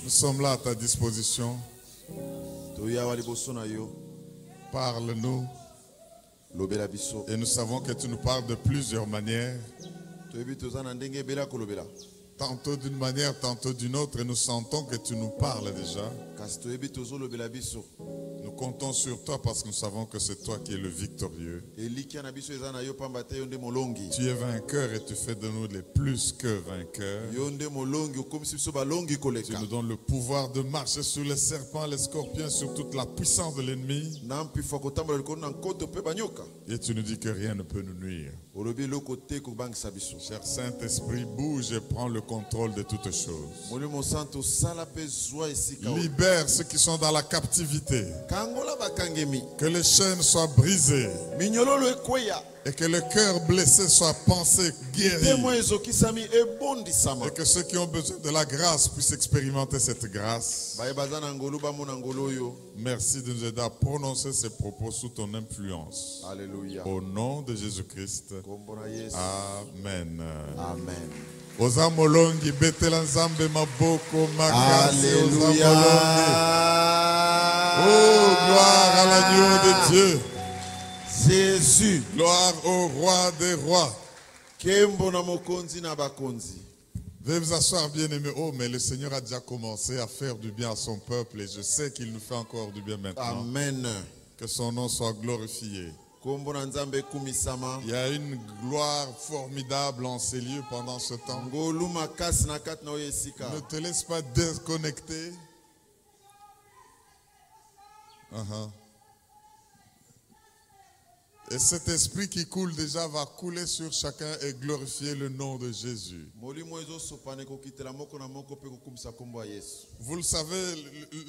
Nous sommes là à ta disposition. Parle-nous. Et nous savons que tu nous parles de plusieurs manières. Tantôt d'une manière, tantôt d'une autre. Et nous sentons que tu nous parles déjà. Nous comptons sur toi parce que nous savons que c'est toi qui es le victorieux. Tu es vainqueur et tu fais de nous les plus que vainqueurs. Tu nous donnes le pouvoir de marcher sur les serpents, les scorpions, sur toute la puissance de l'ennemi. Et tu nous dis que rien ne peut nous nuire. Cher Saint-Esprit, bouge et prends le contrôle de toutes choses. Libère ceux qui sont dans la captivité. Que les chaînes soient brisées. Et que le cœur blessé soit pensé guéri. Et que ceux qui ont besoin de la grâce puissent expérimenter cette grâce. Merci de nous aider à prononcer ces propos sous ton influence. Alléluia. Au nom de Jésus-Christ. Amen. Amen. Ozamolongi betela nzambe maboko makasi. Alléluia. Oh, gloire à l'agneau de Dieu. Jésus. Gloire au roi des rois. Kembo na mokonzi na bakonzi. Veuillez vous asseoir, bien-aimés. Oh, mais le Seigneur a déjà commencé à faire du bien à son peuple et je sais qu'il nous fait encore du bien maintenant. Amen. Que son nom soit glorifié. Il y a une gloire formidable en ces lieux pendant ce temps. Ne te laisse pas déconnecter. Et cet esprit qui coule déjà va couler sur chacun et glorifier le nom de Jésus. Vous le savez,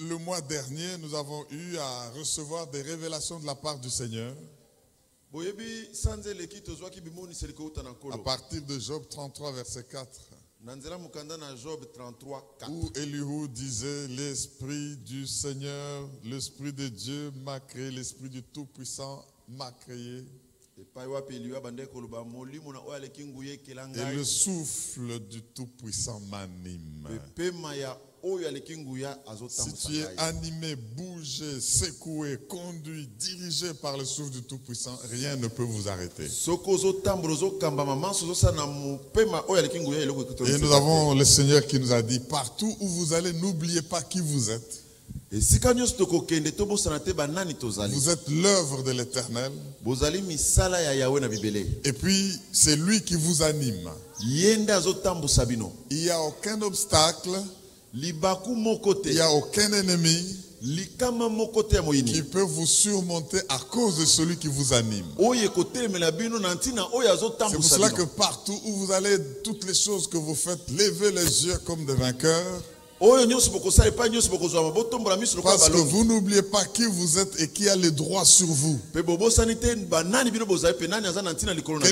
le mois dernier, nous avons eu à recevoir des révélations de la part du Seigneur. À partir de Job 33, verset 4. Où Elihu disait, l'Esprit du Seigneur, l'Esprit de Dieu m'a créé, l'Esprit du Tout-Puissant m'a créé. Et le souffle du Tout-Puissant m'anime. Si tu es animé, bougé, secoué, conduit, dirigé par le souffle du Tout-Puissant, rien ne peut vous arrêter. Et nous avons le Seigneur qui nous a dit, partout où vous allez, n'oubliez pas qui vous êtes. Vous êtes l'œuvre de l'Éternel. Et puis, c'est lui qui vous anime. Il n'y a aucun obstacle. Il n'y a aucun ennemi qui peut vous surmonter à cause de celui qui vous anime. C'est pour cela que partout où vous allez, toutes les choses que vous faites, levez les yeux comme des vainqueurs. Parce que vous n'oubliez pas qui vous êtes et qui a les droits sur vous. Quelle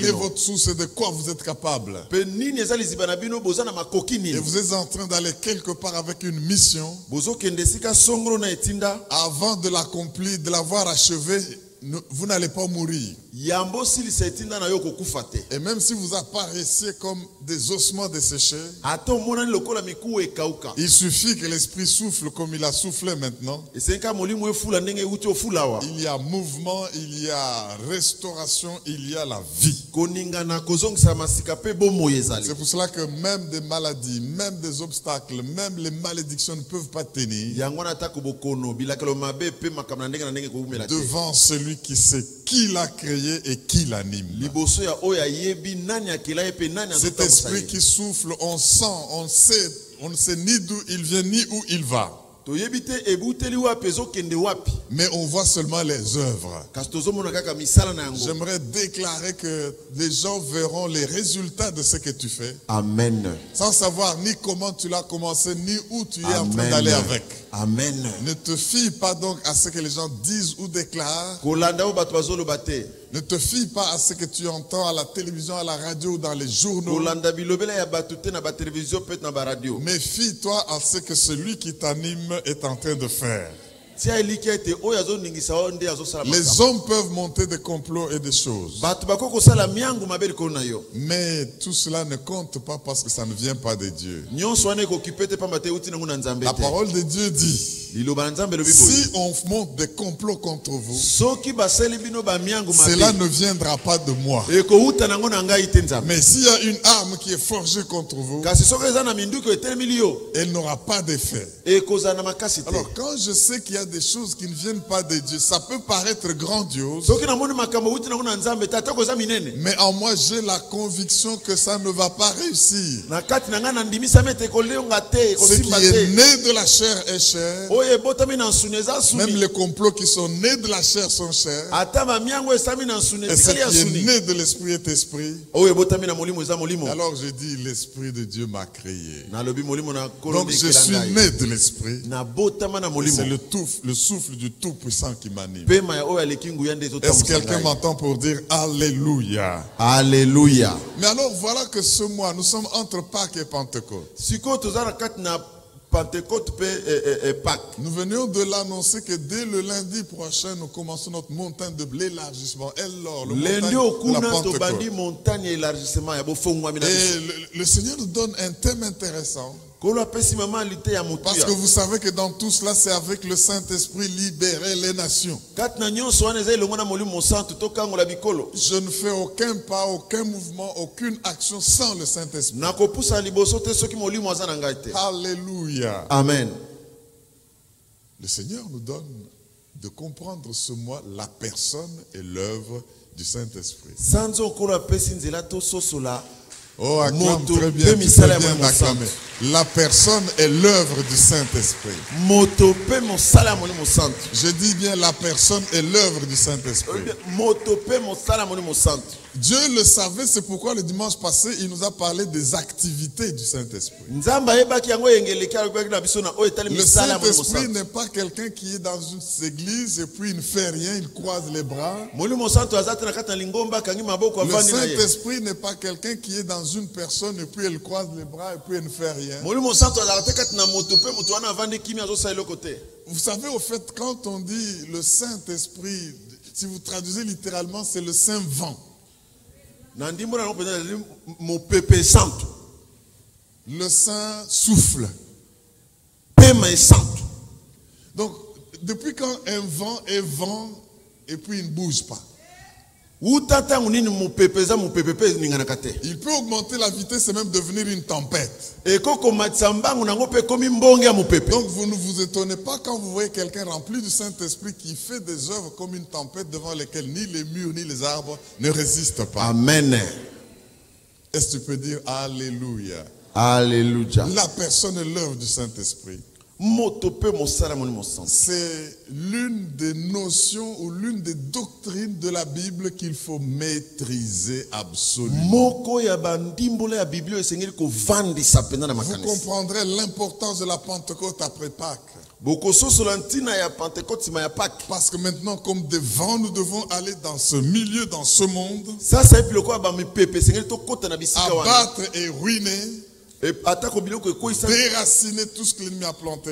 est votre source et de quoi vous êtes capable? Et vous êtes en train d'aller quelque part avec une mission. Avant de l'accomplir, de l'avoir achevé, vous n'allez pas mourir. Et même si vous apparaissiez comme des ossements desséchés, il suffit que l'Esprit souffle comme il a soufflé maintenant. Il y a mouvement, il y a restauration, il y a la vie. C'est pour cela que même des maladies, même des obstacles, même les malédictions ne peuvent pas tenir devant celui qui sait qui l'a créé et qui l'anime. Cet esprit qui souffle, on sent, on sait, on ne sait ni d'où il vient ni où il va. Mais on voit seulement les œuvres. J'aimerais déclarer que les gens verront les résultats de ce que tu fais. Amen. Sans savoir ni comment tu l'as commencé, ni où tu es en train d'aller avec. Amen. Ne te fie pas donc à ce que les gens disent ou déclarent. Ne te fie pas à ce que tu entends à la télévision, à la radio ou dans les journaux. Mais fie-toi à ce que celui qui t'anime est en train de faire. Les hommes peuvent monter des complots et des choses. Mais tout cela ne compte pas parce que ça ne vient pas de Dieu. La parole de Dieu dit, si on monte des complots contre vous, cela ne viendra pas de moi. Mais s'il y a une arme qui est forgée contre vous, elle n'aura pas d'effet. Alors quand je sais qu'il y a des choses qui ne viennent pas de Dieu, ça peut paraître grandiose, mais en moi j'ai la conviction que ça ne va pas réussir. Ce qui est né de la chair est chair. Même les complots qui sont nés de la chair sont chairs. Et ce qui est né de l'esprit est esprit. Alors je dis, l'esprit de Dieu m'a créé. Donc je suis né de l'esprit. C'est le souffle du Tout-Puissant qui m'anime. Est-ce que quelqu'un m'entend pour dire Alléluia? Alléluia. Mais alors voilà que ce mois, nous sommes entre Pâques et Pentecôte. Nous venions de l'annoncer que dès le lundi prochain, nous commençons notre montagne de l'élargissement. Et le Seigneur nous donne un thème intéressant. Parce que vous savez que dans tout cela, c'est avec le Saint-Esprit libérer les nations. Je ne fais aucun pas, aucun mouvement, aucune action sans le Saint-Esprit. Alléluia. Amen. Le Seigneur nous donne de comprendre ce mois la personne et l'œuvre du Saint-Esprit. Oh, acclame très bien, tu sais bien d'acclamer. La personne est l'œuvre du Saint-Esprit. Je dis bien la personne est l'œuvre du Saint-Esprit. Dieu le savait, c'est pourquoi le dimanche passé, il nous a parlé des activités du Saint-Esprit. Le Saint-Esprit n'est pas quelqu'un qui est dans une église et puis il ne fait rien, il croise les bras. Le Saint-Esprit n'est pas quelqu'un qui est dans une personne et puis elle croise les bras et puis elle ne fait rien. Vous savez, au fait, quand on dit le Saint-Esprit, si vous traduisez littéralement, c'est le Saint-Vent. Le Saint souffle. Donc, depuis quand un vent est vent et puis il ne bouge pas. Il peut augmenter la vitesse et même devenir une tempête. Donc vous ne vous étonnez pas quand vous voyez quelqu'un rempli du Saint-Esprit qui fait des œuvres comme une tempête devant lesquelles ni les murs ni les arbres ne résistent pas. Amen. Est-ce que tu peux dire Alléluia? Alléluia. La personne est l'œuvre du Saint-Esprit. C'est l'une des notions ou l'une des doctrines de la Bible qu'il faut maîtriser absolument. Vous comprendrez l'importance de la Pentecôte après Pâques. Parce que maintenant, comme des vents, nous devons aller dans ce milieu, dans ce monde, abattre et ruiner, déraciner tout ce que l'ennemi a planté,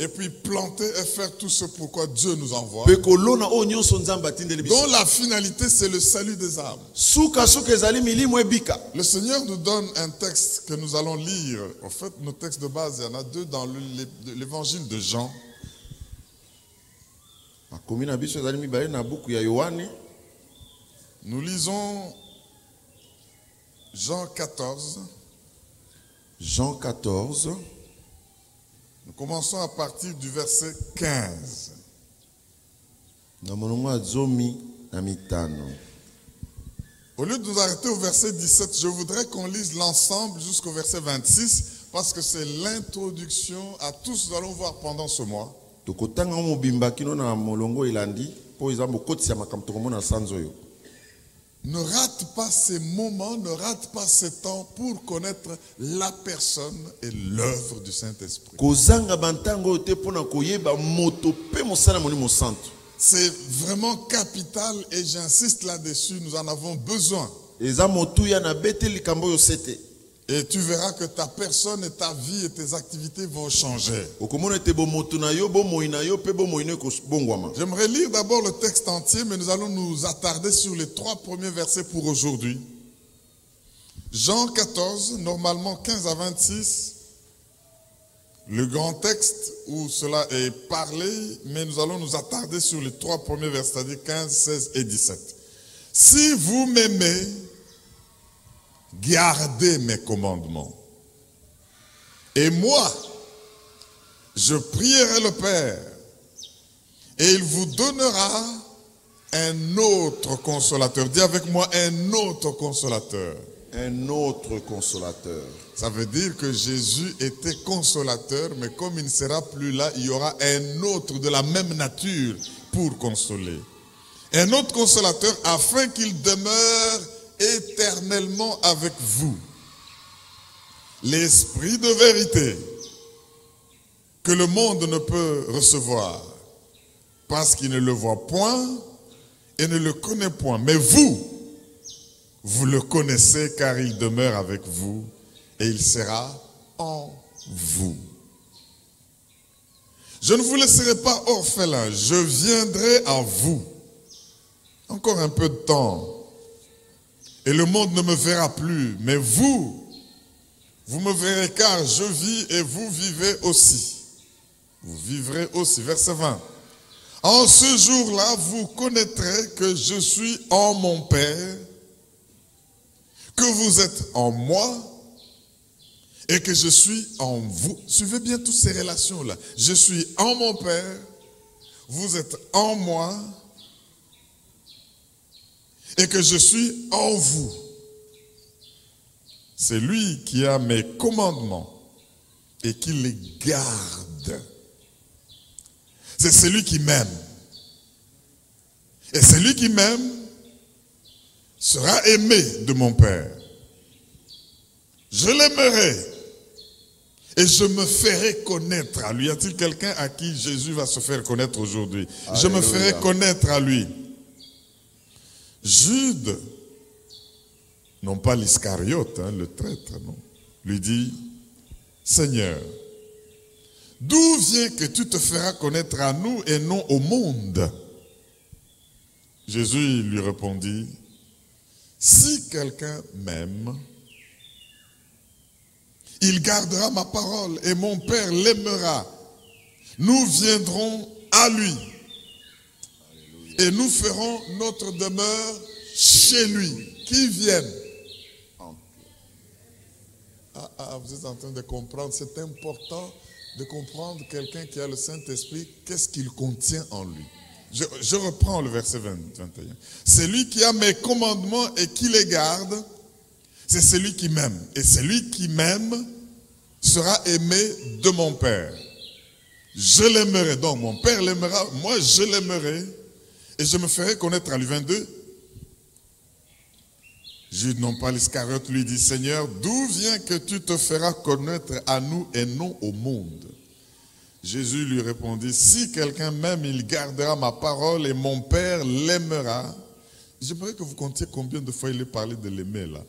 et puis planter et faire tout ce pourquoi Dieu nous envoie, dont la finalité c'est le salut des âmes. Le Seigneur nous donne un texte que nous allons lire. En fait, nos textes de base, il y en a deux dans l'évangile de Jean. Nous lisons Jean 14. Jean 14. Nous commençons à partir du verset 15. Au lieu de nous arrêter au verset 17, je voudrais qu'on lise l'ensemble jusqu'au verset 26 parce que c'est l'introduction à tout ce que nous allons voir pendant ce mois. Ne rate pas ces moments, ne rate pas ces temps pour connaître la personne et l'œuvre du Saint-Esprit. C'est vraiment capital et j'insiste là-dessus, nous en avons besoin. Et tu verras que ta personne et ta vie et tes activités vont changer. J'aimerais lire d'abord le texte entier, mais nous allons nous attarder sur les 3 premiers versets pour aujourd'hui. Jean 14, normalement 15 à 26. Le grand texte où cela est parlé, mais nous allons nous attarder sur les 3 premiers versets, c'est-à-dire 15, 16 et 17. Si vous m'aimez, gardez mes commandements. Et moi, je prierai le Père, et il vous donnera un autre consolateur. Dis avec moi, un autre consolateur. Un autre consolateur. Ça veut dire que Jésus était consolateur, mais comme il ne sera plus là, il y aura un autre de la même nature pour consoler. Un autre consolateur afin qu'il demeure éternellement avec vous. L'esprit de vérité que le monde ne peut recevoir parce qu'il ne le voit point et ne le connaît point. Mais vous le connaissez car il demeure avec vous et il sera en vous. Je ne vous laisserai pas orphelin, je viendrai à vous. Encore un peu de temps. Et le monde ne me verra plus, mais vous me verrez car je vis et vous vivez aussi. Vous vivrez aussi. Verset 20. En ce jour-là, vous connaîtrez que je suis en mon Père, que vous êtes en moi et que je suis en vous. Suivez bien toutes ces relations-là. Je suis en mon Père, vous êtes en moi et que je suis en vous. C'est lui qui a mes commandements et qui les garde. C'est celui qui m'aime. Et celui qui m'aime sera aimé de mon Père. Je l'aimerai et je me ferai connaître à lui. Y a-t-il quelqu'un à qui Jésus va se faire connaître aujourd'hui? Je me ferai connaître à lui. Jude, non pas l'Iscariote, le traître, non, lui dit, Seigneur, d'où vient que tu te feras connaître à nous et non au monde? Jésus lui répondit, si quelqu'un m'aime, il gardera ma parole et mon Père l'aimera. Nous viendrons à lui et nous ferons notre demeure chez lui. Qui vienne? Vous êtes en train de comprendre. C'est important de comprendre quelqu'un qui a le Saint-Esprit, qu'est-ce qu'il contient en lui. Je reprends le verset 21. Celui qui a mes commandements et qui les garde, c'est celui qui m'aime. Et celui qui m'aime sera aimé de mon Père. Je l'aimerai. Donc mon Père l'aimera, moi je l'aimerai et je me ferai connaître à lui. 22. Jude, non pas l'Iscariote, lui dit, Seigneur, d'où vient que tu te feras connaître à nous et non au monde? Jésus lui répondit, si quelqu'un m'aime, il gardera ma parole et mon Père l'aimera. J'aimerais que vous comptiez combien de fois il est parlé de l'aimer là.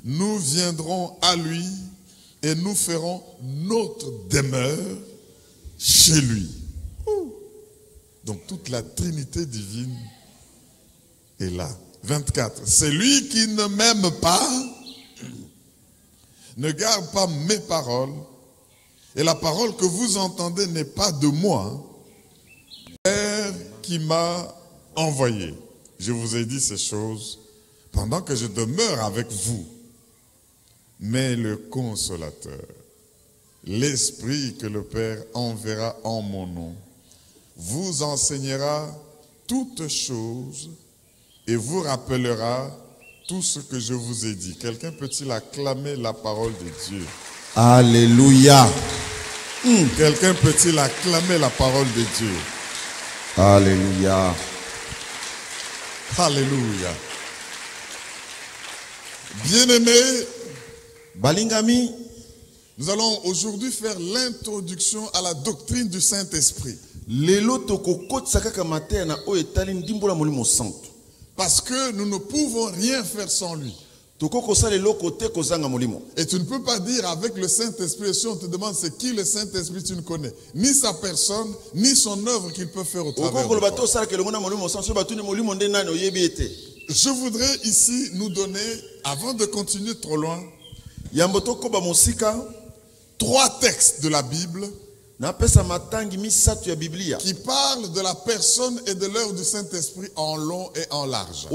Nous viendrons à lui et nous ferons notre demeure chez lui. Donc toute la Trinité divine est là. 24. Celui qui ne m'aime pas ne garde pas mes paroles, et la parole que vous entendez n'est pas de moi, Père qui m'a envoyé. Je vous ai dit ces choses pendant que je demeure avec vous. Mais le Consolateur, l'Esprit que le Père enverra en mon nom, vous enseignera toutes choses et vous rappellera tout ce que je vous ai dit. Quelqu'un peut-il acclamer la parole de Dieu? Alléluia. Quelqu'un peut-il acclamer la parole de Dieu? Alléluia. Alléluia. Bien-aimés, Balingami, nous allons aujourd'hui faire l'introduction à la doctrine du Saint-Esprit. Parce Parce que nous ne pouvons rien faire sans lui. Et tu ne peux pas dire avec le Saint-Esprit, si on te demande c'est qui le Saint-Esprit, tu ne connais ni sa personne, ni son œuvre qu'il peut faire au travers de toi. Je voudrais ici nous donner, avant de continuer trop loin, 3 textes de la Bible qui parlent de la personne et de l'œuvre du Saint-Esprit en long et en large.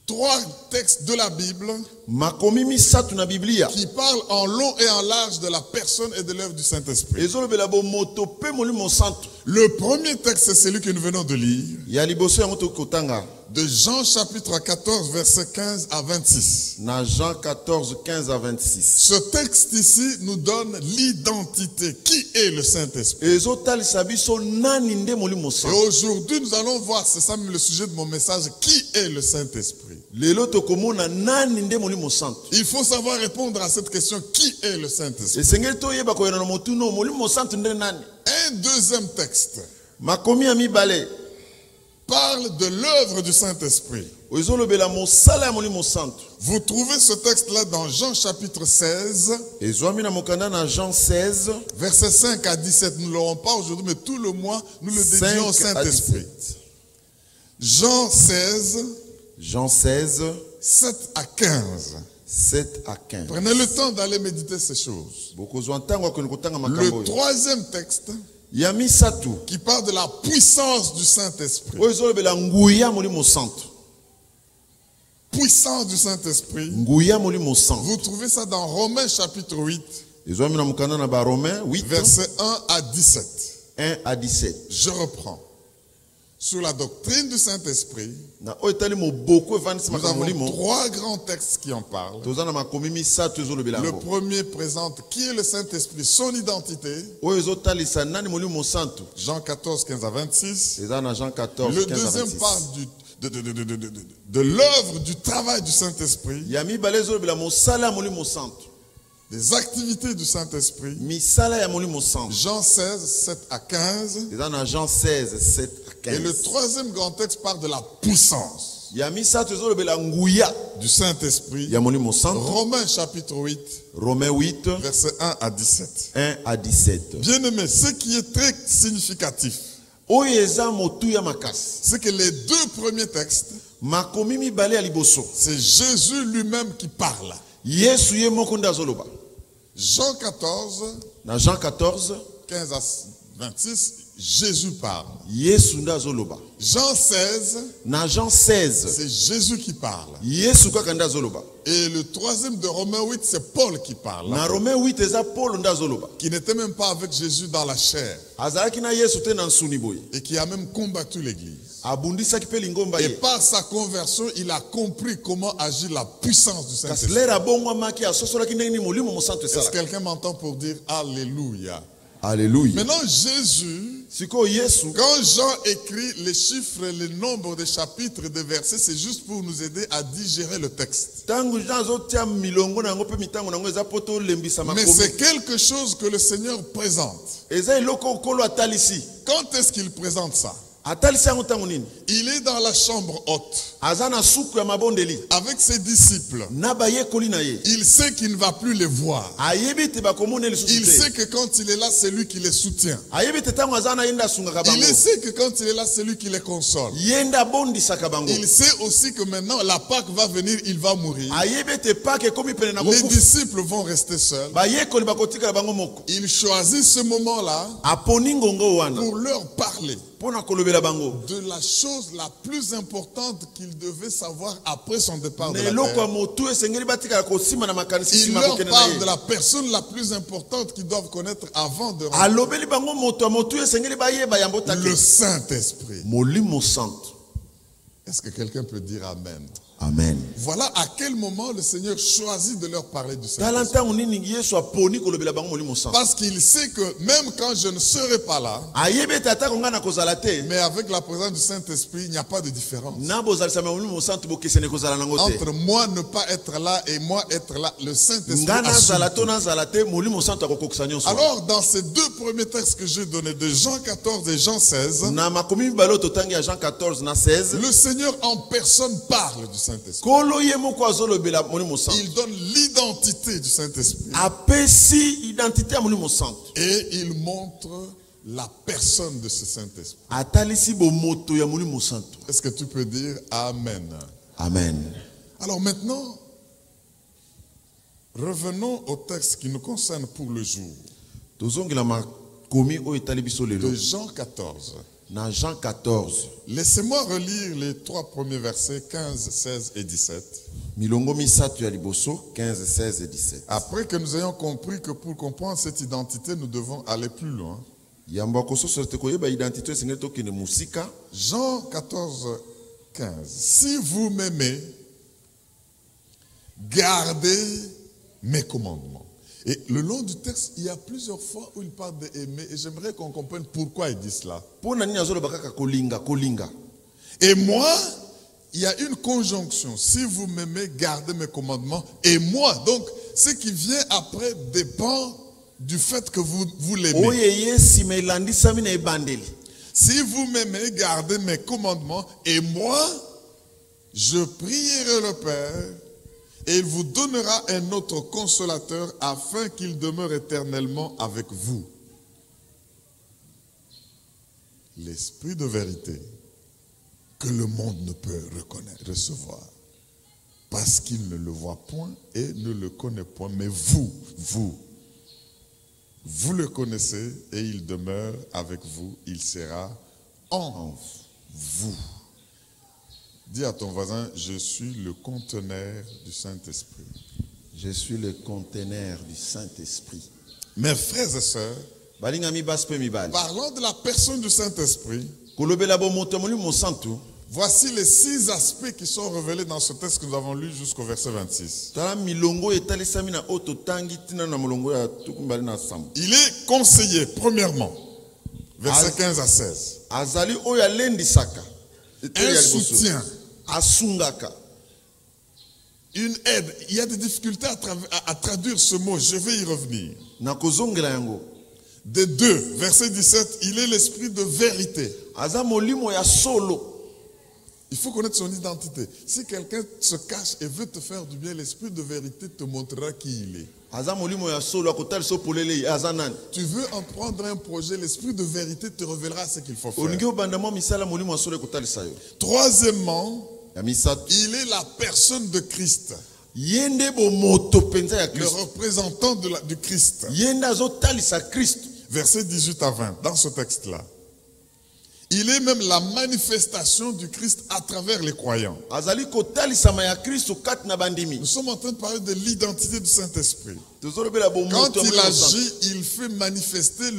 3 textes de la Bible qui parlent en long et en large de la personne et de l'œuvre du Saint-Esprit. Le premier texte, c'est celui que nous venons de lire, de Jean chapitre 14, versets 15 à 26. Jean 14, 15 à 26. Ce texte ici nous donne l'identité. Qui est le Saint-Esprit? Et aujourd'hui, nous allons voir, c'est ça le sujet de mon message, qui est le Saint-Esprit? Il faut savoir répondre à cette question, qui est le Saint-Esprit? Un deuxième texte parle de l'œuvre du Saint-Esprit. Vous trouvez ce texte-là dans Jean chapitre 16, versets 5 à 17. Nous ne l'aurons pas aujourd'hui, mais tout le mois, nous le dédions au Saint-Esprit. Jean 16, 7 à 15. 7 à 15. Prenez le temps d'aller méditer ces choses. Le troisième texte qui parle de la puissance du Saint-Esprit. Puissance du Saint-Esprit. Vous trouvez ça dans Romains chapitre 8. Versets 1 à 17. 1 à 17. Je reprends. Sur la doctrine du Saint-Esprit, nous avons 3 grands textes qui en parlent. Le premier présente qui est le Saint-Esprit, son identité. Jean 14, 15 à 26. Le deuxième parle de l'œuvre, du travail du Saint-Esprit. Des activités du Saint-Esprit. Jean 16, 7 à 15. Jean 16, 7 à 15. Et le troisième grand texte parle de la puissance du Saint-Esprit. Romains chapitre 8. Versets 1 à 17. 1 à 17. Bien-aimés, ce qui est très significatif, c'est que les 2 premiers textes, c'est Jésus lui-même qui parle. Jean 14, 15 à 26, Jésus parle. Jean 16, c'est Jésus qui parle. Et le troisième de Romains 8, c'est Paul qui parle. Qui n'était même pas avec Jésus dans la chair. Et qui a même combattu l'Église. Et par sa conversion, il a compris comment agir la puissance du Saint-Esprit. Est-ce que quelqu'un m'entend pour dire Alléluia? Alléluia. Maintenant, Jésus, quand Jean écrit les chiffres, les nombres des chapitres et des versets, c'est juste pour nous aider à digérer le texte. Mais c'est quelque chose que le Seigneur présente. Quand est-ce qu'il présente ça? Il est dans la chambre haute avec ses disciples. Il sait qu'il ne va plus les voir. Il sait que quand il est là, c'est lui qui les soutient. Il sait que quand il est là, c'est lui qui les console. Il sait aussi que maintenant la Pâque va venir, il va mourir. Les disciples vont rester seuls. Il choisit ce moment-là pour leur parler de la chose la plus importante qu'il devait savoir après son départ de la terre. Il leur parle de la personne la plus importante qu'ils doivent connaître avant de rentrer. Le Saint-Esprit. Est-ce que quelqu'un peut dire Amen? Amen. Voilà à quel moment le Seigneur choisit de leur parler du Saint-Esprit. Parce qu'il sait que même quand je ne serai pas là, mais avec la présence du Saint-Esprit, il n'y a pas de différence. Entre moi ne pas être là et moi être là, le Saint-Esprit assume. Alors dans ces deux premiers textes que j'ai donnés, de Jean 14 et Jean 16, le Seigneur en personne parle du Saint-Esprit. Il donne l'identité du Saint-Esprit. Et il montre la personne de ce Saint-Esprit. Est-ce que tu peux dire Amen? Amen. Alors maintenant, revenons au texte qui nous concerne pour le jour. De Jean 14. Dans Jean 14. Laissez-moi relire les trois premiers versets 15, 16 et 17. 15, 16 et 17. Après que nous ayons compris que pour comprendre cette identité, nous devons aller plus loin. Jean 14, 15. Si vous m'aimez, gardez mes commandements. Et le long du texte, il y a plusieurs fois où il parle d'aimer et j'aimerais qu'on comprenne pourquoi il dit cela. Et moi, il y a une conjonction. Si vous m'aimez, gardez mes commandements. Et moi, donc, ce qui vient après dépend du fait que vous l'aimez. Si vous m'aimez, gardez mes commandements. Et moi, je prierai le Père. Et il vous donnera un autre consolateur afin qu'il demeure éternellement avec vous. L'esprit de vérité que le monde ne peut recevoir. Parce qu'il ne le voit point et ne le connaît point. Mais vous le connaissez et il demeure avec vous. Il sera en vous. Dis à ton voisin, je suis le conteneur du Saint-Esprit. Je suis le conteneur du Saint-Esprit. Mes frères et sœurs, parlant de la personne du Saint-Esprit, voici les 6 aspects qui sont révélés dans ce texte que nous avons lu jusqu'au verset 26. Il est conseillé, premièrement, verset 15 à 16. Un soutien. Une aide. Il y a des difficultés à traduire ce mot. Je vais y revenir. De 2, verset 17, il est l'esprit de vérité. Il faut connaître son identité. Si quelqu'un se cache et veut te faire du bien, l'esprit de vérité te montrera qui il est. Tu veux entreprendre un projet, l'esprit de vérité te révélera ce qu'il faut faire. Troisièmement, il est la personne de Christ. Le représentant du Christ. Verset 18 à 20, dans ce texte-là. Il est même la manifestation du Christ à travers les croyants. Nous sommes en train de parler de l'identité du Saint-Esprit. Quand il agit, il fait manifester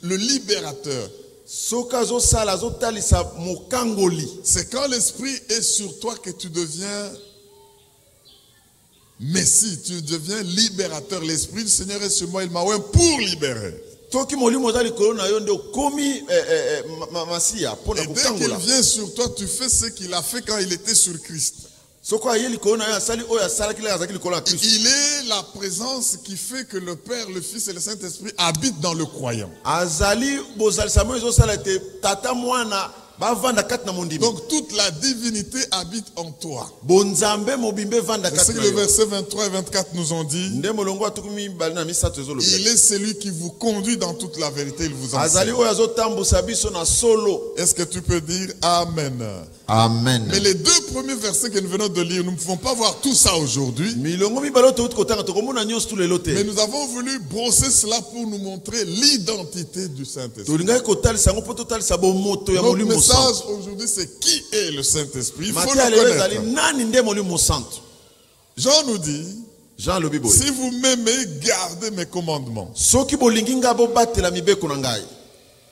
le libérateur. C'est quand l'Esprit est sur toi que tu deviens Messie, tu deviens libérateur. L'Esprit du Seigneur est sur moi, il m'a oint pour libérer. Et dès qu'il vient sur toi, tu fais ce qu'il a fait quand il était sur Christ. Il est la présence qui fait que le Père, le Fils et le Saint-Esprit habitent dans le croyant. Donc toute la divinité habite en toi. C'est ce que les versets 23 et 24 nous ont dit. Il est celui qui vous conduit dans toute la vérité. Il vous enseigne. Est-ce que tu peux dire Amen? Amen. Mais les 2 premiers versets que nous venons de lire, nous ne pouvons pas voir tout ça aujourd'hui. Mais nous avons voulu brosser cela pour nous montrer l'identité du Saint-Esprit. Notre message aujourd'hui, c'est qui est le Saint-Esprit. Il faut le connaître. Jean nous dit, si vous m'aimez, gardez mes commandements.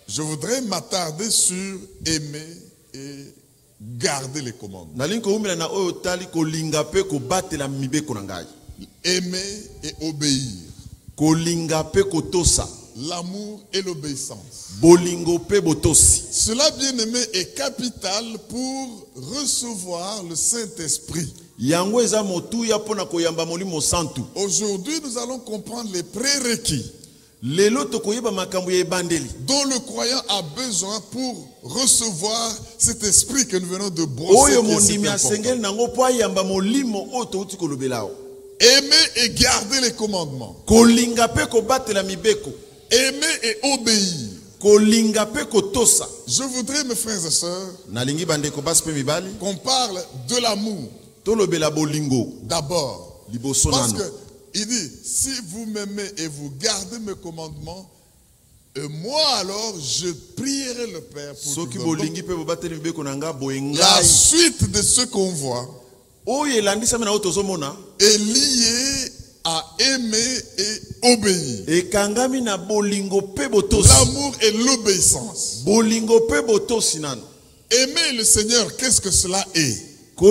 Je voudrais m'attarder sur aimer et garder les commandements. Aimer et obéir. L'amour et l'obéissance. Cela, bien aimé, est capital pour recevoir le Saint-Esprit. Aujourd'hui, nous allons comprendre les prérequis dont le croyant a besoin pour recevoir cet esprit que nous venons de brosser. Aimer et garder les commandements. Aimer et obéir. Je voudrais, mes frères et sœurs, qu'on parle de l'amour. D'abord. Parce que il dit, si vous m'aimez et vous gardez mes commandements, moi alors je prierai le Père pour vous. La suite de ce qu'on voit est liée à aimer et obéir. L'amour et l'obéissance. Aimer le Seigneur, qu'est-ce que cela est? Je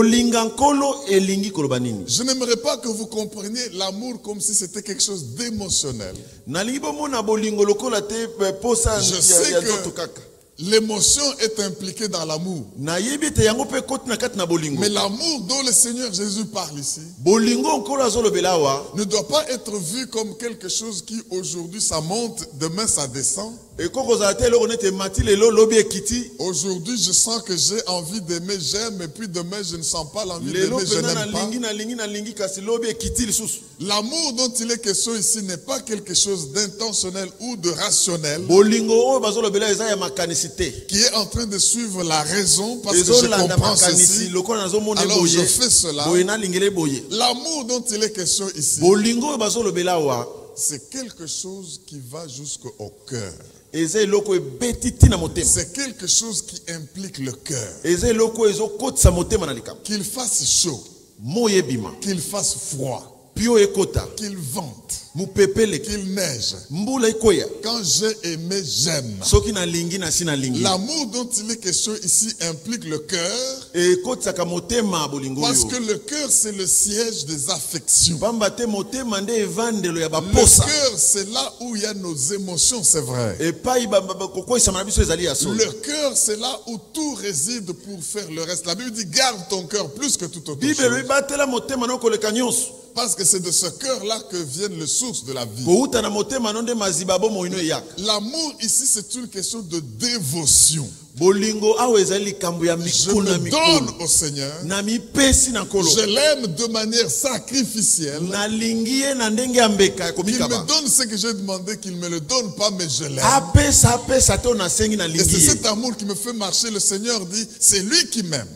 n'aimerais pas que vous compreniez l'amour comme si c'était quelque chose d'émotionnel. Je sais que l'émotion est impliquée dans l'amour. Mais l'amour dont le Seigneur Jésus parle ici ne doit pas être vu comme quelque chose qui aujourd'hui ça monte, demain ça descend. Aujourd'hui je sens que j'ai envie d'aimer, j'aime, et puis demain je ne sens pas l'envie d'aimer, je n'aime pas. L'amour dont il est question ici n'est pas quelque chose d'intentionnel ou de rationnel qui est en train de suivre la raison parce que je comprends ceci, alors je fais cela. L'amour dont il est question ici, c'est quelque chose qui va jusqu'au cœur. C'est quelque chose qui implique le cœur. Qu'il fasse chaud, qu'il fasse froid, qu'il vente, qu'il neige. Quand j'ai aimé, j'aime. L'amour dont il est question ici implique le cœur. Parce que le cœur, c'est le siège des affections. Le cœur, c'est là où il y a nos émotions, c'est vrai. Le cœur, c'est là où tout réside pour faire le reste. La Bible dit, garde ton cœur plus que toute autre chose. Parce que c'est de ce cœur-là que viennent les sources de la vie. L'amour ici, c'est une question de dévotion. Je me donne au Seigneur. Je l'aime de manière sacrificielle. Qu'il me donne ce que j'ai demandé, qu'il ne me le donne pas, mais je l'aime. Et c'est cet amour qui me fait marcher. Le Seigneur dit, c'est lui qui m'aime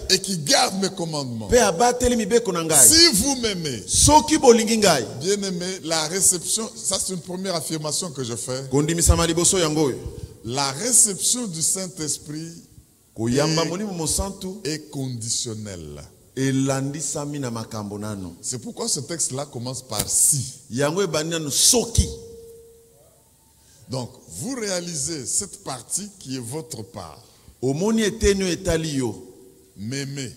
et qui garde mes commandements. Si vous m'aimez, bien aimé, la réception, ça c'est une première affirmation que je fais. La réception du Saint-Esprit est conditionnelle. C'est pourquoi ce texte-là commence par si. Donc, vous réalisez cette partie qui est votre part. M'aimer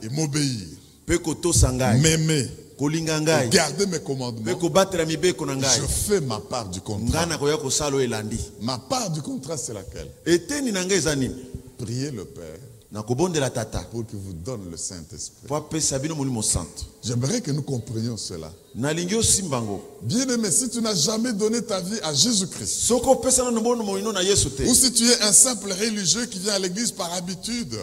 et m'obéir. M'aimer et garder mes commandements. Je fais ma part du contrat. Ma part du contrat, c'est laquelle? Priez le Père pour qu'il vous donne le Saint-Esprit. J'aimerais que nous comprenions cela. Bien aimé, si tu n'as jamais donné ta vie à Jésus-Christ, ou si tu es un simple religieux qui vient à l'église par habitude,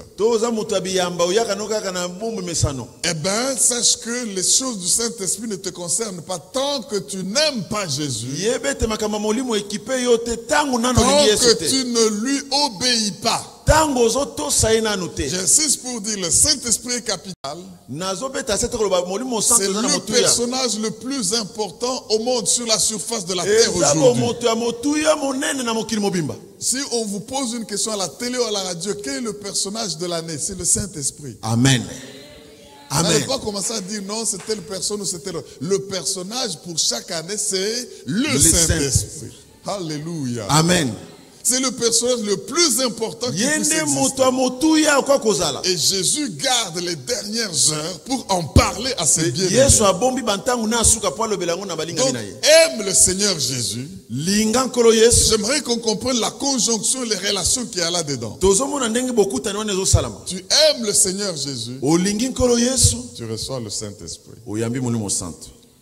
eh bien, sache que les choses du Saint-Esprit ne te concernent pas tant que tu n'aimes pas Jésus, tant que tu ne lui obéis pas. J'insiste pour dire, le Saint-Esprit est capital. C'est le personnage le plus important au monde sur la surface de la terre aujourd'hui. Si on vous pose une question à la télé ou à la radio, quel est le personnage de l'année? C'est le Saint-Esprit. Amen. Vous n'allez pas commencer à dire non, c'est telle personne ou c'est telle. Le personnage pour chaque année, c'est le Saint-Esprit. Alléluia. Amen. C'est le personnage le plus important qui puisse exister. Et Jésus garde les dernières heures pour en parler à ses bien-aimés. Donc, aime le Seigneur Jésus. J'aimerais qu'on comprenne la conjonction, les relations qu'il y a là-dedans. Tu aimes le Seigneur Jésus. Tu reçois le Saint-Esprit.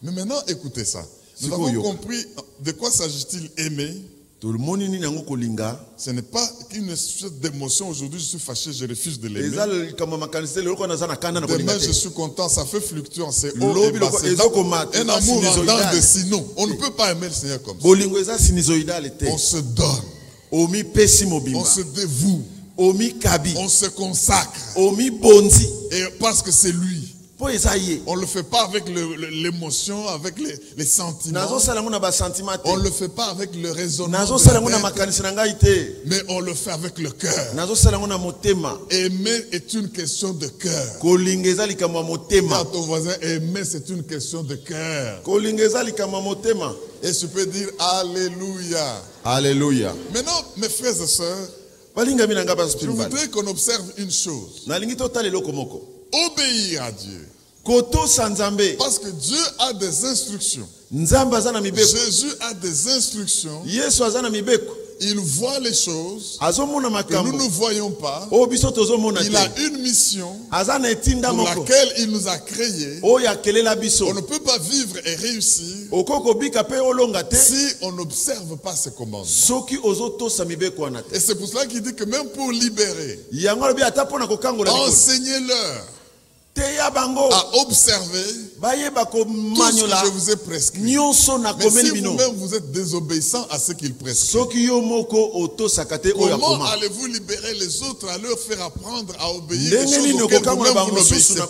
Mais maintenant, écoutez ça. Nous avons compris de quoi s'agit-il aimer. Ce n'est pas qu'une espèce d'émotion. Aujourd'hui, je suis fâché, je refuse de l'aimer. Demain, je suis content, ça fait fluctuer. C'est haut et bas. Un amour en dents de scie. Non, on ne peut pas aimer le Seigneur comme ça. On se donne. On se dévoue. On se consacre. Et parce que c'est lui. On ne le fait pas avec l'émotion, avec les sentiments. On ne le fait pas avec le raisonnement. Mais on le fait avec le cœur. Aimer est une question de cœur. À ton voisin, aimer c'est une question de cœur. Et je peux dire Alléluia. Alléluia. Maintenant, mes frères et sœurs, je voudrais qu'on observe une chose. Obéir à Dieu. Parce que Dieu a des instructions. Jésus a des instructions. Il voit les choses que nous ne voyons pas. Il a une mission pour laquelle il nous a créés. On ne peut pas vivre et réussir si on n'observe pas ses commandements. Et c'est pour cela qu'il dit que même pour libérer, enseignez-leur à observer tout ce que je vous ai prescrit. Mais si vous-même vous êtes désobéissant à ce qu'il prescrit, comment allez-vous libérer les autres à leur faire apprendre à obéir aux choses auxquelles vous-même vous n'obéissez pas?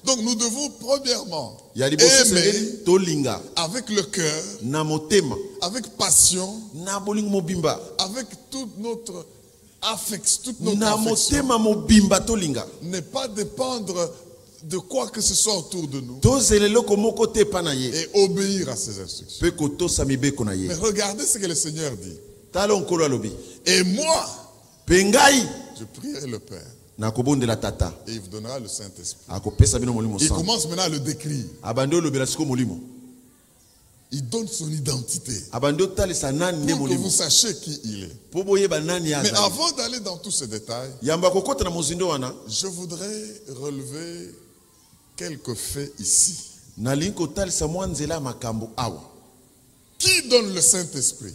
Donc nous devons premièrement aimer avec le cœur, avec passion, avec toute notre affection, toute notre affection, ne pas dépendre de quoi que ce soit autour de nous et obéir à ses instructions. Mais regardez ce que le Seigneur dit. Et moi, je prierai le Père et il vous donnera le Saint-Esprit. Il commence maintenant à le décrire. Il donne son identité pour que vous sachiez qui il est. Mais avant d'aller dans tous ces détails, je voudrais relever quelques faits ici. Qui donne le Saint-Esprit?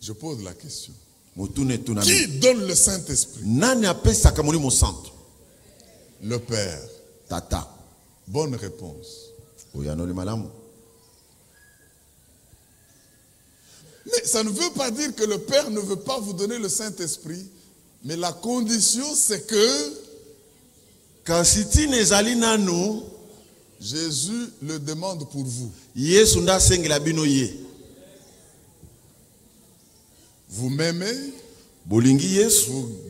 Je pose la question. Qui donne le Saint-Esprit? Le Père. Tata. Bonne réponse. Mais ça ne veut pas dire que le Père ne veut pas vous donner le Saint-Esprit. Mais la condition, c'est que Jésus le demande pour vous. Vous m'aimez? Vous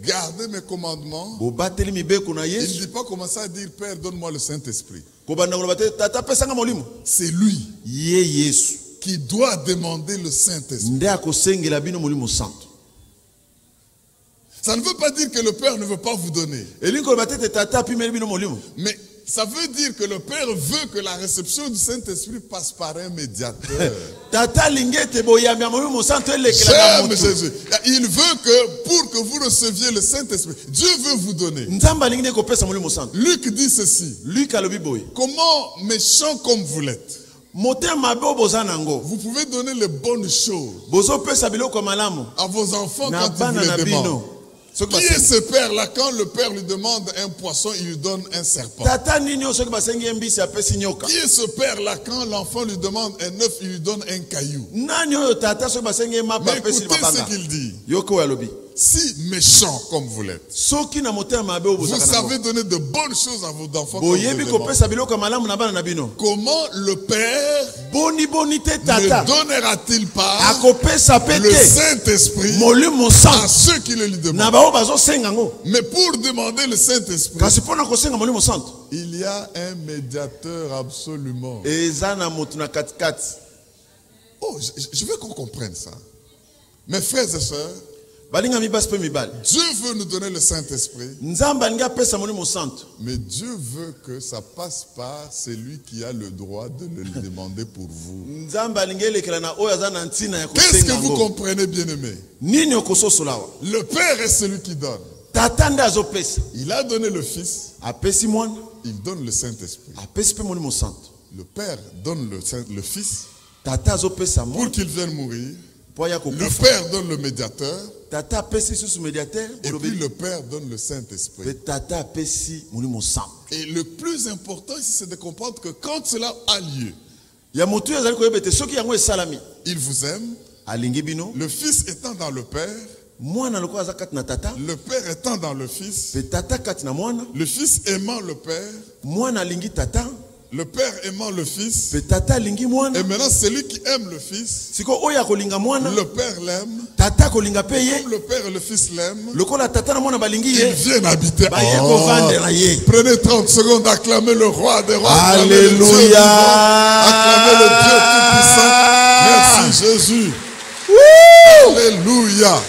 gardez mes commandements. Il ne dit pas commencer à dire Père, donne-moi le Saint-Esprit. C'est lui qui doit demander le Saint-Esprit. Ça ne veut pas dire que le Père ne veut pas vous donner. Mais ça veut dire que le Père veut que la réception du Saint-Esprit passe par un médiateur. J'aime Jésus. Il veut que pour que vous receviez le Saint-Esprit, Dieu veut vous donner. Luc dit ceci. Comment méchant comme vous l'êtes, vous pouvez donner les bonnes choses à vos enfants quand ils vous les demandent. Qui est ce père-là? Quand le père lui demande un poisson, il lui donne un serpent. Qui est ce père-là? Quand l'enfant lui demande un œuf, il lui donne un caillou. Mais écoutez ce qu'il dit. Si méchant comme vous l'êtes, vous savez donner de bonnes choses à vos enfants. Comment le Père ne donnera-t-il pas le Saint-Esprit à ceux qui le lui demandent? Mais pour demander le Saint-Esprit, Il y a un médiateur absolument. Oh, je veux qu'on comprenne ça. Mes frères et sœurs, Dieu veut nous donner le Saint-Esprit. Mais Dieu veut que ça passe par celui qui a le droit de le demander pour vous. Qu'est-ce que vous comprenez, bien-aimés? Le Père est celui qui donne. Il a donné le Fils. Il donne le Saint-Esprit. Le Père donne le Fils pour qu'il vienne mourir. Le Père donne le médiateur. Et puis le Père donne le Saint-Esprit. Et le plus important ici, c'est de comprendre que quand cela a lieu, il vous aime. Le Fils étant dans le Père, le Père étant dans le Fils, le Fils aimant le Père, le Père aimant le Fils, et maintenant celui qui aime le Fils, le Père l'aime, comme le Père et le Fils l'aiment, ils viennent habiter ensemble. Prenez 30 secondes, acclamez le Roi des Rois, Alléluia, acclamez le Dieu Tout-Puissant. Merci Jésus. Alléluia.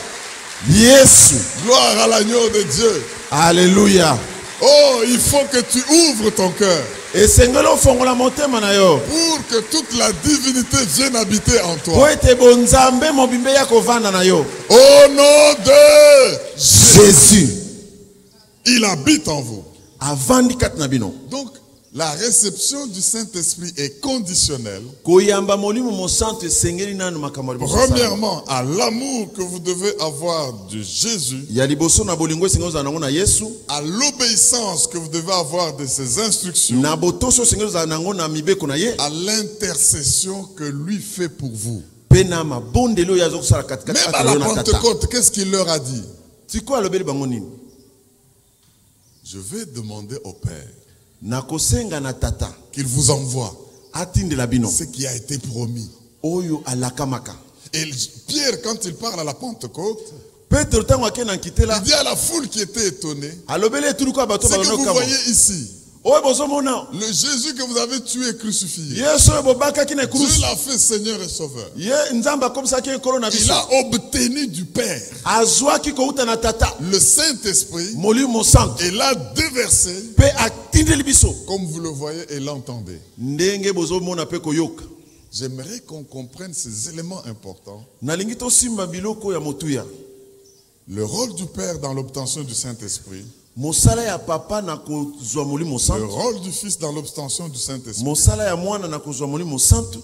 Yes. Gloire à l'agneau de Dieu. Alléluia. Oh, il faut que tu ouvres ton cœur pour que toute la divinité vienne habiter en toi. Au nom de Jésus, il habite en vous. Donc, la réception du Saint-Esprit est conditionnelle. Premièrement, à l'amour que vous devez avoir de Jésus, à l'obéissance que vous devez avoir de ses instructions, à l'intercession que lui fait pour vous. Même à la Pentecôte, qu'est-ce qu'il leur a dit? Je vais demander au Père qu'il vous envoie ce qui a été promis. Et Pierre, quand il parle à la Pentecôte, il dit à la foule qui était étonnée, ce que vous voyez ici, le Jésus que vous avez tué et crucifié, Dieu l'a fait Seigneur et Sauveur. Il a obtenu du Père le Saint-Esprit et l'a déversé, comme vous le voyez et l'entendez. J'aimerais qu'on comprenne ces éléments importants. Le rôle du Père dans l'obtention du Saint-Esprit, le rôle du Fils dans l'obtention du Saint-Esprit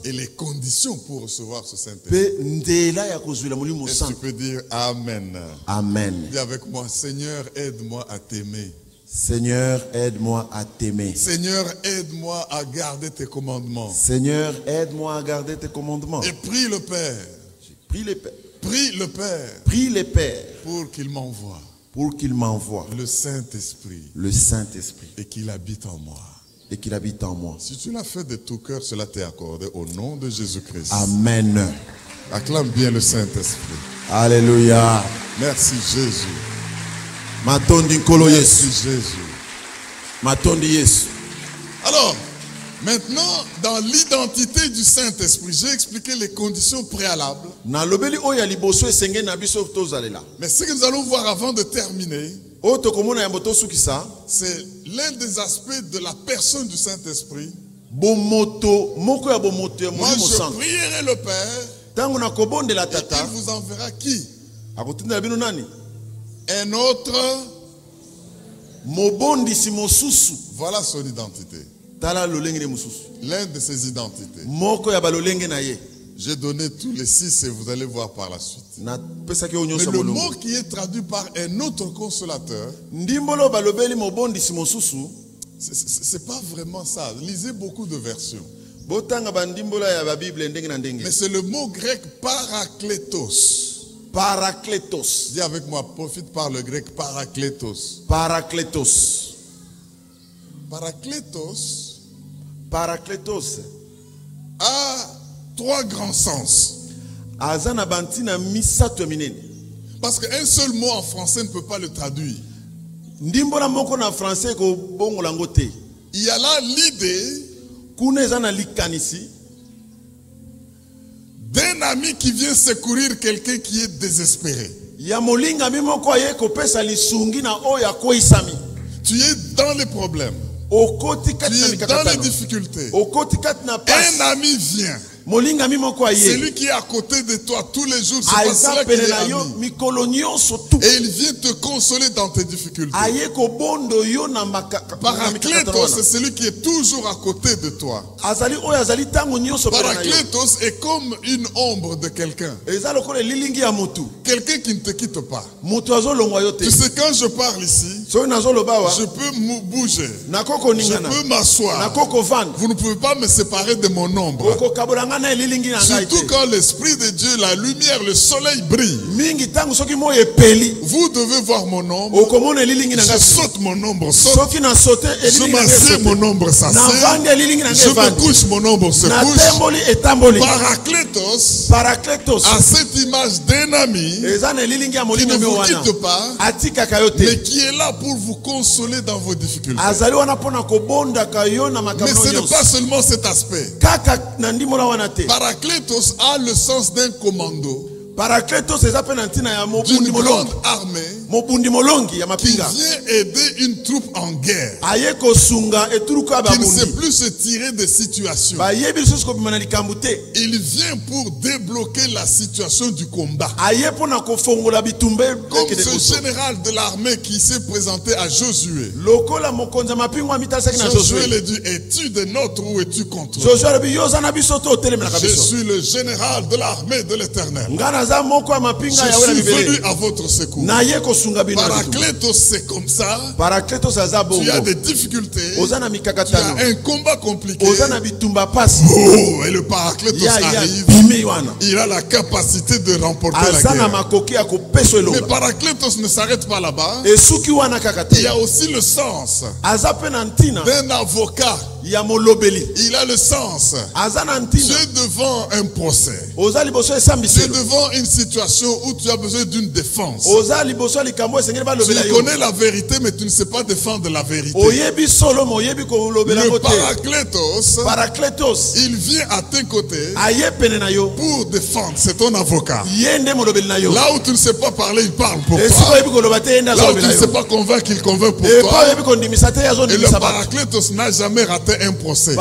et les conditions pour recevoir ce Saint-Esprit. Est-ce que tu peux dire Amen? Amen. Dis avec moi, Seigneur, aide-moi à t'aimer. Seigneur, aide-moi à t'aimer. Seigneur, aide-moi à garder tes commandements. Seigneur, aide-moi à garder tes commandements. Et prie le Père. Prie le Père. Prie le Père. Prie le Père. Pour qu'il m'envoie. Pour qu'il m'envoie le Saint-Esprit. Le Saint-Esprit. Et qu'il habite en moi. Et qu'il habite en moi. Si tu l'as fait de tout cœur, cela t'est accordé au nom de Jésus-Christ. Amen. Acclame bien le Saint-Esprit. Alléluia. Merci Jésus. Merci Jésus. Alors, maintenant, dans l'identité du Saint-Esprit, j'ai expliqué les conditions préalables. Mais ce que nous allons voir avant de terminer, c'est l'un des aspects de la personne du Saint-Esprit. Moi, je prierai le Père et il vous enverra qui? Un autre. Voilà son identité. L'un de ses identités. J'ai donné tous les 6 et vous allez voir par la suite. Mais le mot qui est traduit par un autre consolateur, c'est pas vraiment ça. Lisez beaucoup de versions. Mais c'est le mot grec parakletos. Parakletos. Dis avec moi, profite par le grec parakletos. Parakletos. Parakletos. Parakletos a 3 grands sens. Parce qu'un seul mot en français ne peut pas le traduire. Il y a là l'idée d'un ami qui vient secourir quelqu'un qui est désespéré. Tu es dans les problèmes. Tu es dans les difficultés. Un ami vient. Celui qui est à côté de toi tous les jours, c'est pas cela qu'il est ami. Et il vient te consoler dans tes difficultés. Paraclétos, c'est celui qui est toujours à côté de toi. Paraclétos est comme une ombre de quelqu'un. Quelqu'un qui ne te quitte pas. Tu sais, quand je parle ici, je peux bouger. Je peux m'asseoir. Vous ne pouvez pas me séparer de mon ombre. Surtout quand l'Esprit de Dieu, la lumière, le soleil brille. Vous devez voir mon ombre. Je saute mon ombre, saute. Je m'assieds, mon ombre s'assied. Je me couche, mon ombre se couche. Paraclétos a cette image d'un ami qui ne vous quitte pas, mais qui est là pour vous consoler dans vos difficultés. Mais ce n'est pas seulement cet aspect. Paraclétos a le sens d'un commando, d'une grande armée qui vient aider une troupe en guerre, qui ne sait plus se tirer des situations. Il vient pour débloquer la situation du combat. Comme ce général de l'armée qui s'est présenté à Josué. Josué lui dit, es-tu de notre ou es-tu contre nous? Je suis le général de l'armée de l'Éternel. Je suis venu à votre secours. Paraclétos, c'est comme ça. Tu as des difficultés. Tu as un combat compliqué. Oh, et le Paraclétos arrive. Il a la capacité de remporter la guerre. Mais Paraclétos ne s'arrête pas là-bas. Il y a aussi le sens d'un avocat. Il a le sens. Tu es devant un procès. Tu es devant une situation où tu as besoin d'une défense. Tu connais la vérité, mais tu ne sais pas défendre la vérité. Le Paraclétos, il vient à tes côtés pour défendre. C'est ton avocat. Là où tu ne sais pas parler, il parle pour toi. Là où tu ne sais pas convaincre, il convainc pour toi. Et le Paraclétos n'a jamais raté un procès. C'est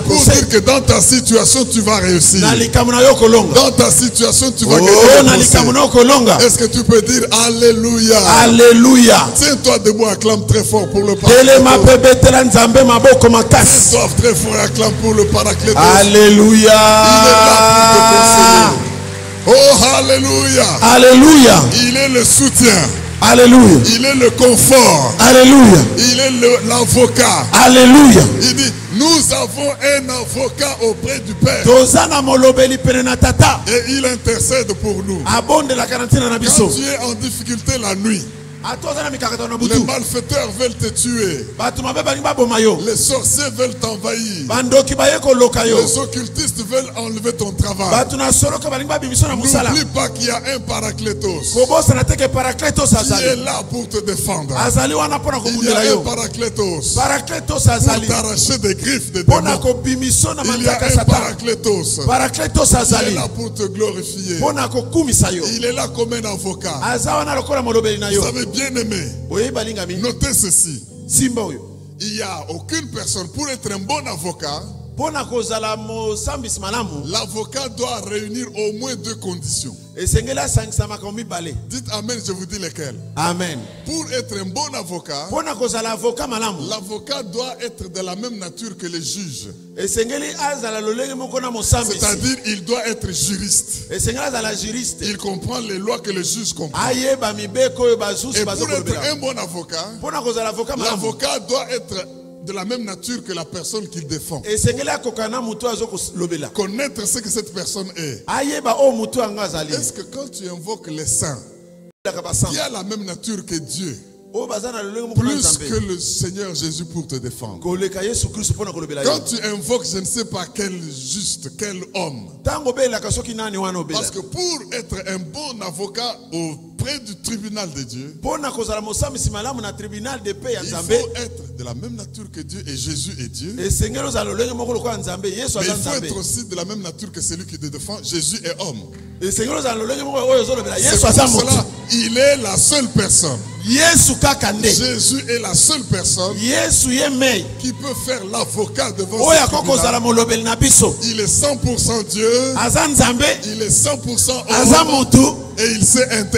pour dire que dans ta situation tu vas réussir. Dans ta situation tu vas gagner. Est-ce que tu peux dire Alléluia? Alléluia. Tiens-toi debout, acclame très fort pour le Paraclétos. Tiens-toi très fort et acclame pour le Paraclétos. Alléluia. Il est là pour te consoler. Oh, alléluia. Alléluia. Il est le soutien. Alléluia. Il est le confort. Alléluia. Il est l'avocat. Alléluia. Il dit, nous avons un avocat auprès du Père. Et il intercède pour nous. Quand tu es en difficulté la nuit, les malfaiteurs veulent te tuer. Les sorciers veulent t'envahir. Les occultistes veulent enlever ton travail. N'oublie pas qu'il y a un Paraclétos qui est là pour te défendre. Il y a un Paraclétos pour t'arracher des griffes de démons. Il y a un Paraclétos qui est là pour te glorifier. Il est là comme un avocat. Vous avez bien aimé, notez ceci. Il n'y a aucune personne pour être un bon avocat. L'avocat doit réunir au moins deux conditions. Dites amen, je vous dis lesquelles. Amen. Pour être un bon avocat, l'avocat doit être de la même nature que les juges. C'est-à-dire il doit être juriste. Il comprend les lois que les juges comprennent. Et pour être un bon avocat, l'avocat doit être de la même nature que la personne qu'il défend. Connaître ce que cette personne est. Est-ce que quand tu invoques les saints, qui a la même nature que Dieu, plus que le Seigneur Jésus pour te défendre. Quand tu invoques je ne sais pas quel juste, quel homme. Parce que pour être un bon avocat auprès du tribunal de Dieu, il faut être de la même nature que Dieu et Jésus est Dieu. Mais il faut être aussi de la même nature que celui qui te défend. Jésus est homme. C'est pour cela il est la seule personne. Jésus est la seule personne qui peut faire l'avocat devant ce tribunal. Il est 100% Dieu. Il est 100% homme. Et il s'est acclame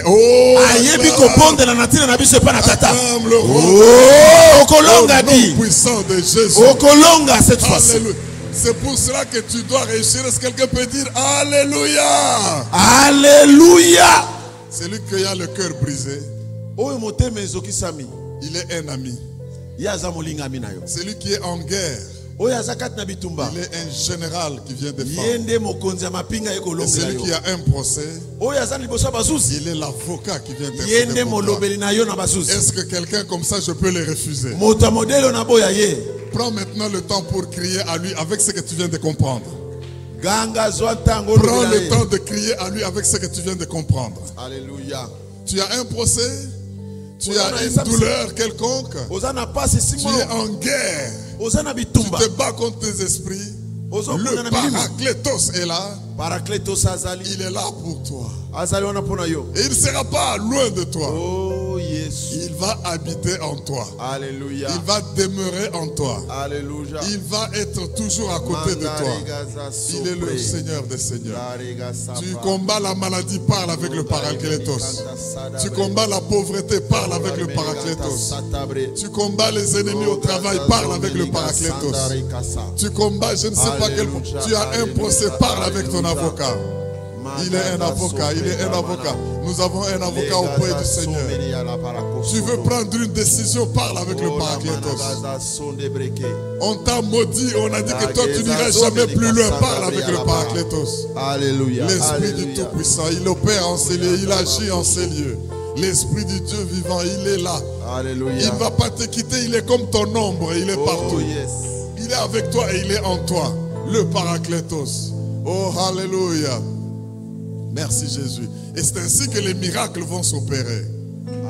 le roi. Au nom puissant de Jésus. Alléluia. C'est pour cela que tu dois réussir. Est-ce que quelqu'un peut dire Alléluia? Alléluia. Celui qui a le cœur brisé, il est un ami. Celui qui est en guerre, il est un général qui vient défendre. Et celui qui a un procès, il est l'avocat qui vient défendre. Est-ce que quelqu'un comme ça, je peux le refuser? Prends maintenant le temps pour crier à lui avec ce que tu viens de comprendre. Prends le temps de crier à lui avec ce que tu viens de comprendre. Alléluia. Tu as un procès, tu as une douleur quelconque, tu es en guerre, tu te bats contre tes esprits. Le Paraclétos est là. Il est là pour toi. Et il ne sera pas loin de toi. Il va habiter en toi. Alléluia. Il va demeurer en toi. Alléluia. Il va être toujours à côté de toi. Il est le Seigneur des Seigneurs. Tu combats la maladie, parle avec le Paraclétos. Tu combats la pauvreté, parle avec le Paraclétos. Tu combats les ennemis au travail, parle avec le Paraclétos. Tu combats je ne sais pas quel... Tu as un procès, parle avec ton avocat. Il est un avocat, il est un avocat. Nous avons un avocat auprès du Seigneur. Tu veux prendre une décision, parle avec le Paraclétos. On t'a maudit, on a dit que toi tu n'iras jamais plus loin, parle avec le Paraclétos. L'Esprit du Tout-Puissant, il opère en ces lieux, il agit en ces lieux. L'Esprit du Dieu vivant, il est là. Il ne va pas te quitter, il est comme ton ombre, il est partout. Il est avec toi et il est en toi. Le Paraclétos. Oh, Alléluia. Merci Jésus. Et c'est ainsi que les miracles vont s'opérer.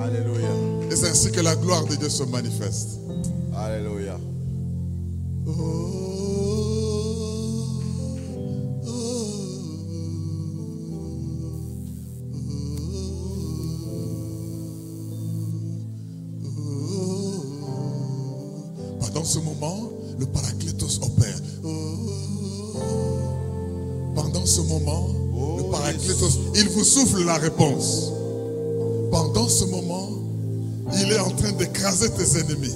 Alléluia. Et c'est ainsi que la gloire de Dieu se manifeste. Alléluia. Pendant ce moment, le Paraclétos opère. Pendant ce moment, le Paraclétos, il vous souffle la réponse. Pendant ce moment, il est en train d'écraser tes ennemis.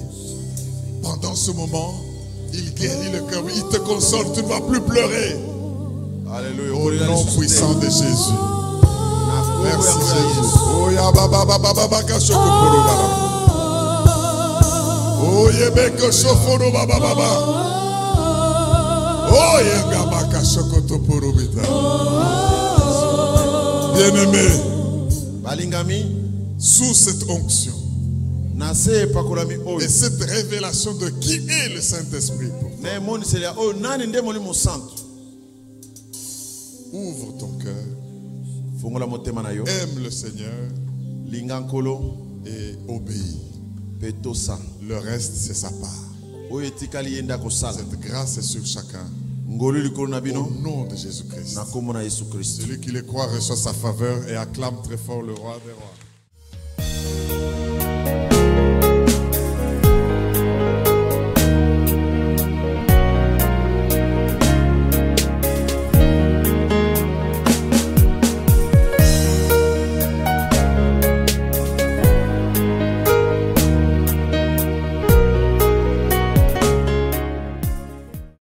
Pendant ce moment, il guérit le cœur, il te console, tu ne vas plus pleurer. Alléluia. Au nom puissant de Jésus. Merci Jésus. Oh ya baba baba baba kashoko poro baba. Oh yebeko shoforo baba baba. Oh yenga kashoko toporo bita. Bien-aimé, sous cette onction et cette révélation de qui est le Saint-Esprit, ouvre ton cœur, aime le Seigneur et obéis. Le reste, c'est sa part. Cette grâce est sur chacun. Au nom de Jésus-Christ. Celui qui le croit reçoit sa faveur et acclame très fort le roi des rois.